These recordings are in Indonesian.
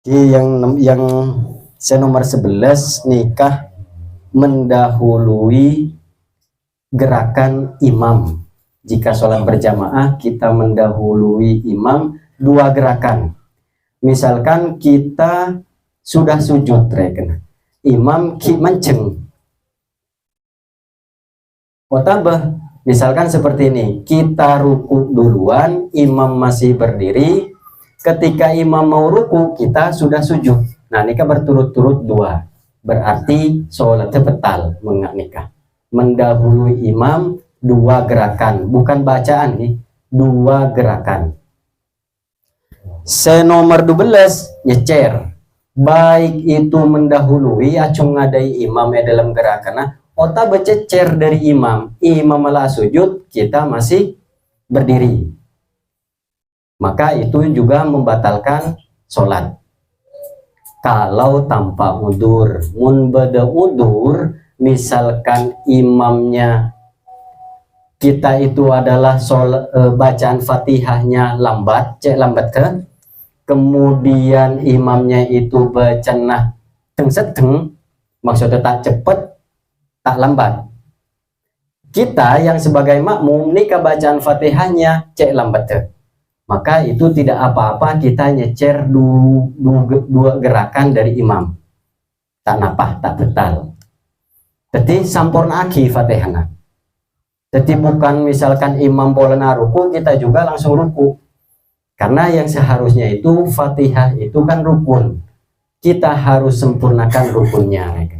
Yang saya nomor 11, nikah mendahului gerakan imam. Jika sholat berjamaah kita mendahului imam 2 gerakan. Misalkan kita sudah sujud reken, imam ki menceng otabah, misalkan seperti ini, kita ruku duluan, imam masih berdiri. Ketika imam mau ruku, kita sudah sujud. Nah, nikah berturut-turut 2. Berarti sholatnya batal, nikah. Mendahului imam 2 gerakan, bukan bacaan nih, 2 gerakan. Nomor 12, nyecer. Baik itu mendahului acung ngadai imam dalam gerakan, ota bececer dari imam malah sujud, kita masih berdiri, maka itu juga membatalkan sholat kalau tanpa udur. Mun beda udur, misalkan imamnya kita itu adalah bacaan fatihahnya lambat, kan, kemudian imamnya itu bacana teng, maksudnya tak cepat tak lambat, kita yang sebagai makmum nikah bacaan fatihahnya lambat, maka itu tidak apa-apa kita nyecer 2 gerakan dari imam, tak napah, tak betal. Jadi sampurna aki fatihahnya. Jadi bukan misalkan imam polena ruku kita juga langsung ruku, karena yang seharusnya itu fatihah itu kan rukun, kita harus sempurnakan rukunnya.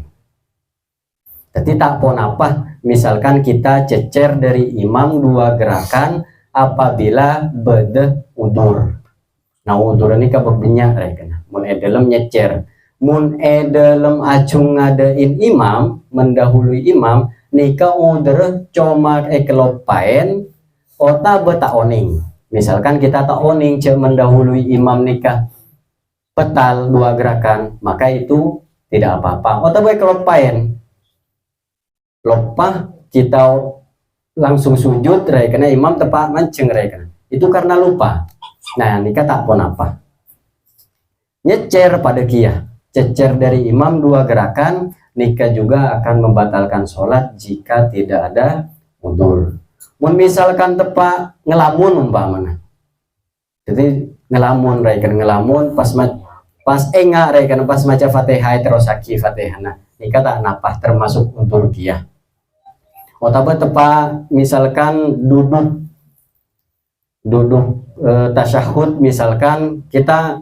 Jadi tak pun apa, misalkan kita cecer dari imam 2 gerakan apabila beda udur. Nah, udur ini kabebnya reken. Mun dalam nyecer, mun dalam acung ngadain imam, mendahului imam, nikah udur cuma kelopain, ota beta oning. Misalkan kita tak oning mendahului imam nikah petal 2 gerakan, maka itu tidak apa-apa. Ota boleh kelopain. Lupa kita langsung sujud karena imam tepat mancing karena itu karena lupa. Nah, nikah tak pun apa, nyecer pada kia cecer dari imam 2 gerakan, nikah juga akan membatalkan sholat jika tidak ada udur. Misalkan tepat ngelamun umpamanya, jadi ngelamun pas enggak pas maca fatihah terus aki fatihah, nah nikah tak napah termasuk udur kia. Otapa tepat misalkan duduk tasyahud, misalkan kita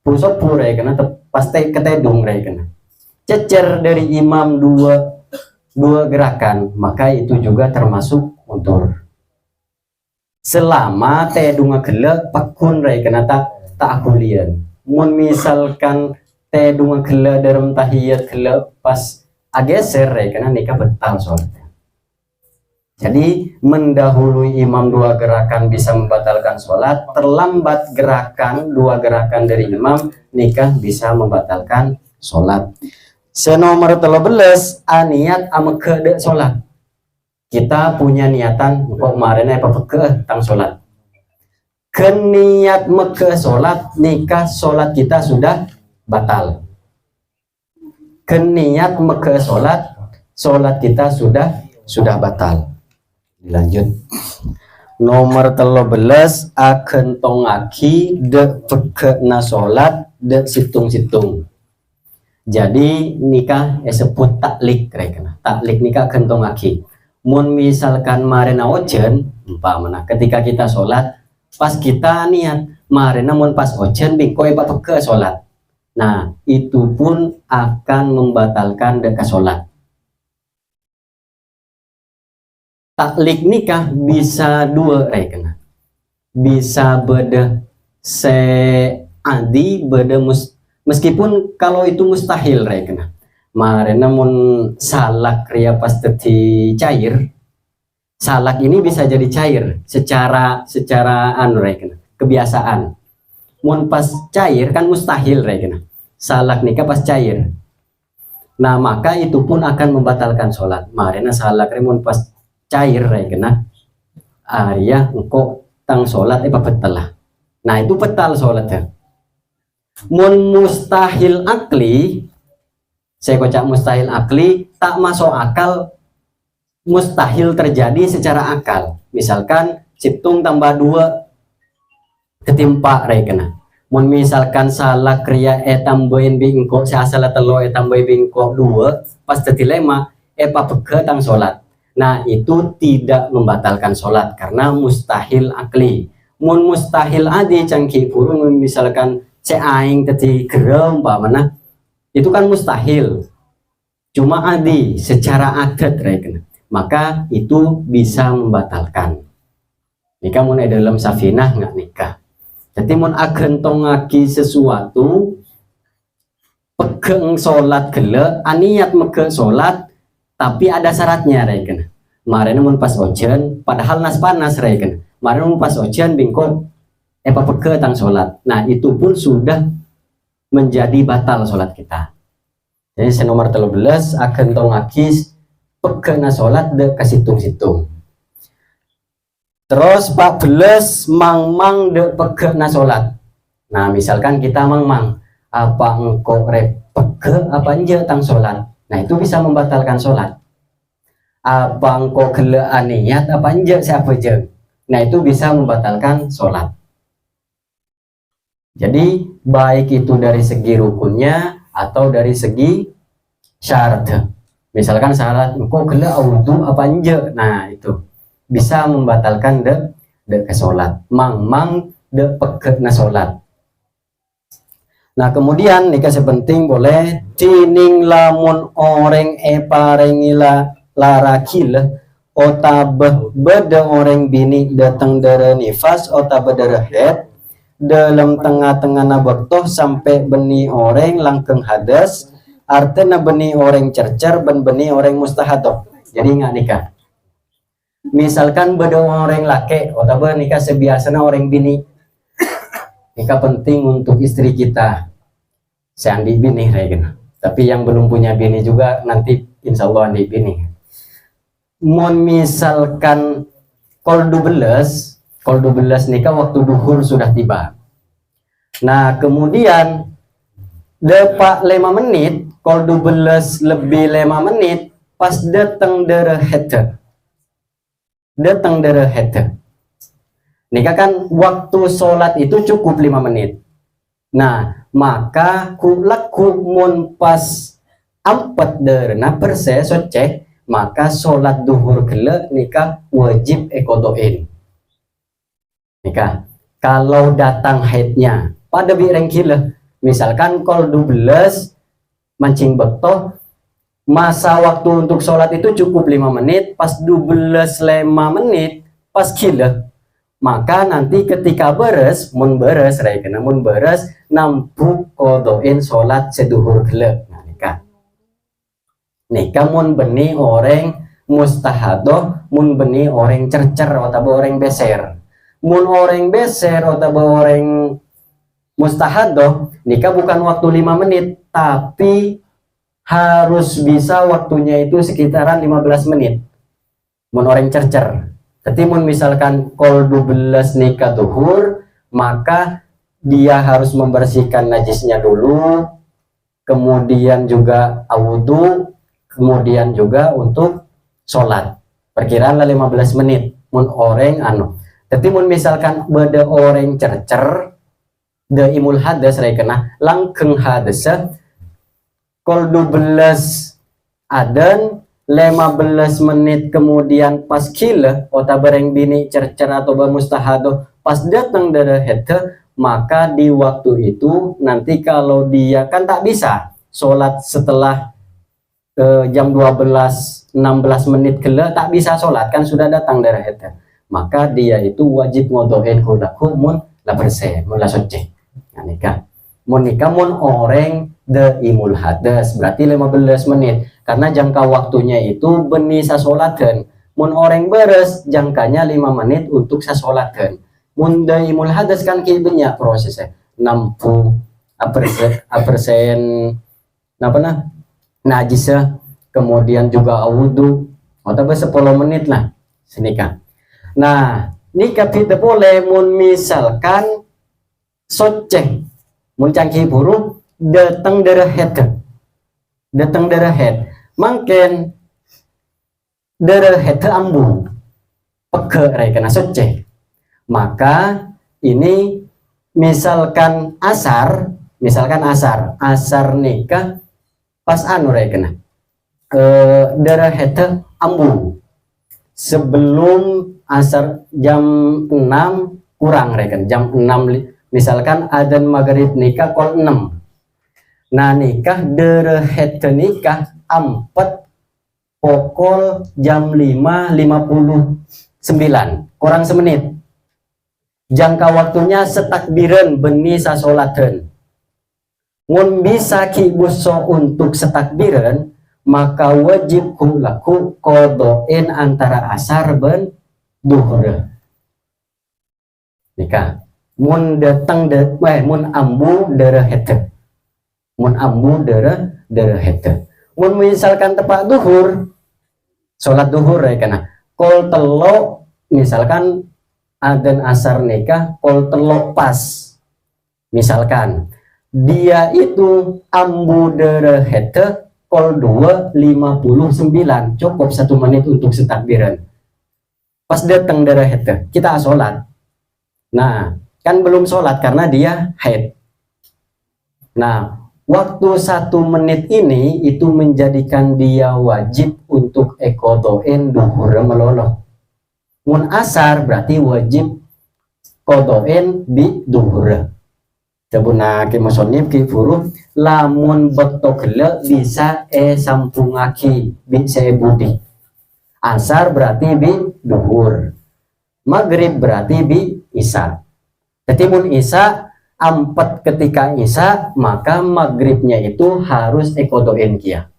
pusat pura karena pasti ketedung karena cecer dari imam 2 gerakan, maka itu juga termasuk udur selama tedung gelek pakun karena tak akulian. Misalkan tedung gelek dalam tahiyat gelek pas ageser karena nikah betal soalnya. Jadi mendahului imam 2 gerakan bisa membatalkan sholat, terlambat gerakan 2 gerakan dari imam, nikah bisa membatalkan sholat. Nomor 13, aniat ameke sholat. Kita punya niatan kok kemarin apa peke tentang sholat. Keniat meke sholat, nikah sholat kita sudah batal. Keniat meke sholat kita sudah batal. Lanjut, nomor 13, akan tongaki de pekena sholat de situng-situng. Jadi nikah sebut taklik rekena. Taklik nikah akan tongaki. Mun misalkan marena ojen, umpamana ketika kita sholat, pas kita niat marena mun pas ojen bingkoi peke sholat. Nah, itu pun akan membatalkan deka sholat. Taklik nikah bisa 2 rekena, bisa beda seadi beda meskipun kalau itu mustahil rekena. Marena mun salak ria pas teti cair, salak ini bisa jadi cair secara anu rekena kebiasaan. Mun pas cair kan mustahil rekena, salak nikah pas cair. Nah, maka itu pun akan membatalkan sholat. Marena salak mun pas cair rekena Arya engkau tang sholat apa betal lah. Nah, itu betal sholatnya. Mun mustahil akli, saya kocak mustahil akli, tak masuk akal, mustahil terjadi secara akal. Misalkan situng tambah 2 ketimpa kena. Mun misalkan salah kriya tambahin bingko, saya salah telo tambahin bingko 2, pas dilema peke tang sholat. Nah itu tidak membatalkan sholat karena mustahil akli. Mun mustahil adi cangki purun, misalkan aing tadi gerem mana itu kan mustahil, cuma adi secara adat reken, maka itu bisa membatalkan nikah. Mun dalam safinah nggak nikah. Jadi mun agentong ngaki sesuatu pegeng sholat gele aniat mege sholat tapi ada syaratnya reken. Kemarin mun pas ojen padahal nas panas reken. Kemarin mun pas ojen bingkot peke tang sholat. Nah itu pun sudah menjadi batal sholat kita. Jadi senomor 13 akan tong ngakis peke na sholat de kasitung-situng. Terus 14 mang de peke na sholat. Nah misalkan kita mang apa engkau peke apa anje tang sholat. Nah itu bisa membatalkan sholat. Apa engkau gele niat apa anje siapa je. Nah itu bisa membatalkan sholat. Jadi baik itu dari segi rukunnya atau dari segi syarat. Misalkan syarat engkau gele wudu apa anje, nah itu bisa membatalkan de ke sholat. Mang de peke na sholat. Nah kemudian nikah sepenting boleh tining lamun orang parengila larakil otabeh beda orang bini datang dari nifas otabeh dari head dalam tengah-tengah nabaktoh sampai benih orang langkeng hadas, artinya benih orang cercer ben benih orang mustahadoh. Jadi nggak nikah. Misalkan beda orang laki atau nikah sebiasanya orang bini, nikah penting untuk istri kita seandi bini regen. Tapi yang belum punya bini juga nanti insya Allah andi bini. Mon misalkan kol 12 nikah waktu duhur sudah tiba. Nah kemudian depak 5 menit, kol 12 lebih 5 menit, pas datang dari head. Nikah kan waktu sholat itu cukup 5 menit. Nah maka kulaku mun pas 4 derna perse socek, maka sholat duhur gele nikah wajib ekodoin. Nikah kalau datang haidnya pada bireng gila, misalkan kol 12 mancing bektoh, masa waktu untuk sholat itu cukup 5 menit, pas 12 5 menit pas gila, maka nanti ketika beres mun beres nampu kodoin sholat seduhur gele. Nah nikah mun beni orang mustahadoh, mun beni orang cercer atau orang beser. Mun orang beser atau orang mustahadoh, nikah bukan waktu 5 menit, tapi harus bisa waktunya itu sekitaran 15 menit. Mun orang cercer. Jadi mun misalkan kol 12 nikah duhur, maka dia harus membersihkan najisnya dulu, kemudian juga wudu, kemudian juga untuk sholat. Perkiraan 15 menit. Mun orang Tapi mun misalkan beda orang cercer de imul hadas rekena langkeng hadasa kol 12 adan 15 menit kemudian pas kila ota bareng bini cercer atau mustahado pas datang dari hete, maka di waktu itu nanti kalau dia kan tak bisa sholat setelah jam 12 16 menit kela tak bisa sholat kan sudah datang dari hete, maka dia itu wajib ngodohin kudaku mun la perse mun la soceh. Nah, nikah mun orang de imul hadas berarti 15 menit karena jangka waktunya itu beni sasolatan. Mun orang beres jangkanya 5 menit untuk sasolatan. Mun de imul hadas kan kibenya prosesnya 60% najisnya, kemudian juga wudu atau 10 menit lah senikah. Nah nikah tidak boleh mun misalkan soceh muncang ki puru datang dari head, datang dari head, mungkin dari head ambu peke kena soce. Maka ini misalkan asar nikah pas anu kena dari head ambu sebelum asar jam 6 kurang reken, jam 6 misalkan adzan maghrib nikah kol 6. Nah nikah derhet nikah 4 pokol jam 5:59 kurang semenit. Jangka waktunya setakbiran beni sasolaten. Mun bisa ki buso untuk setakbiran, maka wajib laku kodoin antara asar ben duhur. Nikah. Mun datang mun ambu derhet. Mun ambu derhet. Mun misalkan tepat duhur, sholat duhur kena. Kol telo misalkan adzan asar nikah kol telo pas. Misalkan dia itu ambu derhet kol 2:59 cukup 1 menit untuk setakbiran. Pas datang derhet kita sholat. Nah kan belum sholat karena dia haid. Nah waktu 1 menit ini itu menjadikan dia wajib untuk ekodoin duhur meloloh. Mun asar berarti wajib kodoin bi duhur. Sabuna ki musonib ki furu lamun bektokle bisa sampungaki bi sebudi. Asar berarti bi duhur. Maghrib berarti bi isya. Jadi mun isya 4 ketika isya maka maghribnya itu harus ekodoin kia.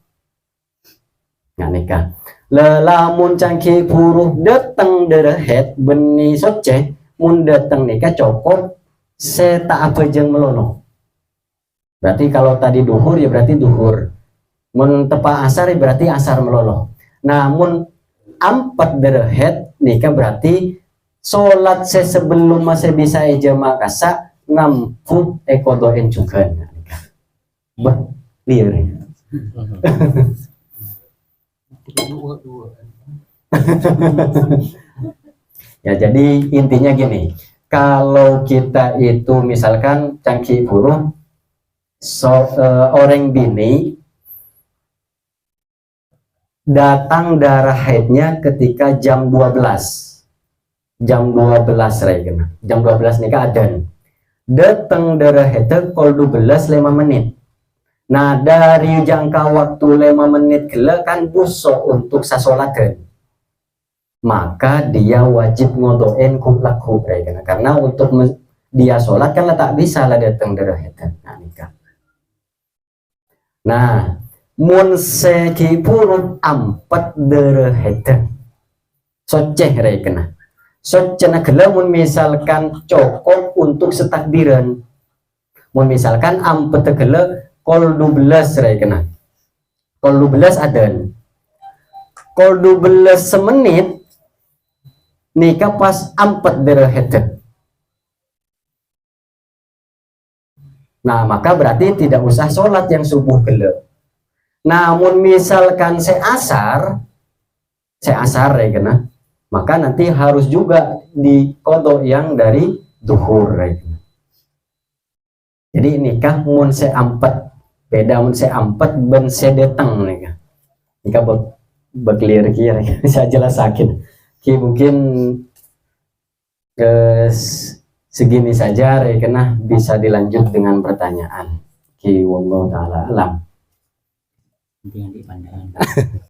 Nah nikah. Lelamun cangki puru datang derhet beni soce mun datang nikah cokot seta apa jeng melono. Berarti kalau tadi duhur ya berarti duhur. Mun tepa asar ya berarti asar melolo. Namun 4 derhet nikah berarti sholat sebelum masih bisa ijama kasa ngampu ekodoin juga. Clear. Ya jadi intinya gini, kalau kita itu misalkan cangki burung orang bini datang darah haidnya ketika jam 12 jam 12 nikah adan datang darah haid kol 12 5 menit. Nah dari jangka waktu 5 menit gila kan busok untuk sasolakan, maka dia wajib ngodoin kuplak karena untuk dia sholat kan tak bisa lah datang darah haid. Nah nikah. Nah mun seki purun 4 darah haid soceh kena socena gila mun misalkan cokok untuk setakbiran, mun misalkan 4 gila kol 12 kena kol 12 adan kol 12 semenit nikah pas 4 derhet. Nah maka berarti tidak usah sholat yang subuh gele. Namun misalkan seasar kena maka nanti harus juga di kodok yang dari duhur kena. Jadi nikah mun se-4 beda mun se-4 ben sedetang nikah berkelir kira saya jelas sakit ki mungkin segini saja kena bisa dilanjut dengan pertanyaan ki wallahu taala alam.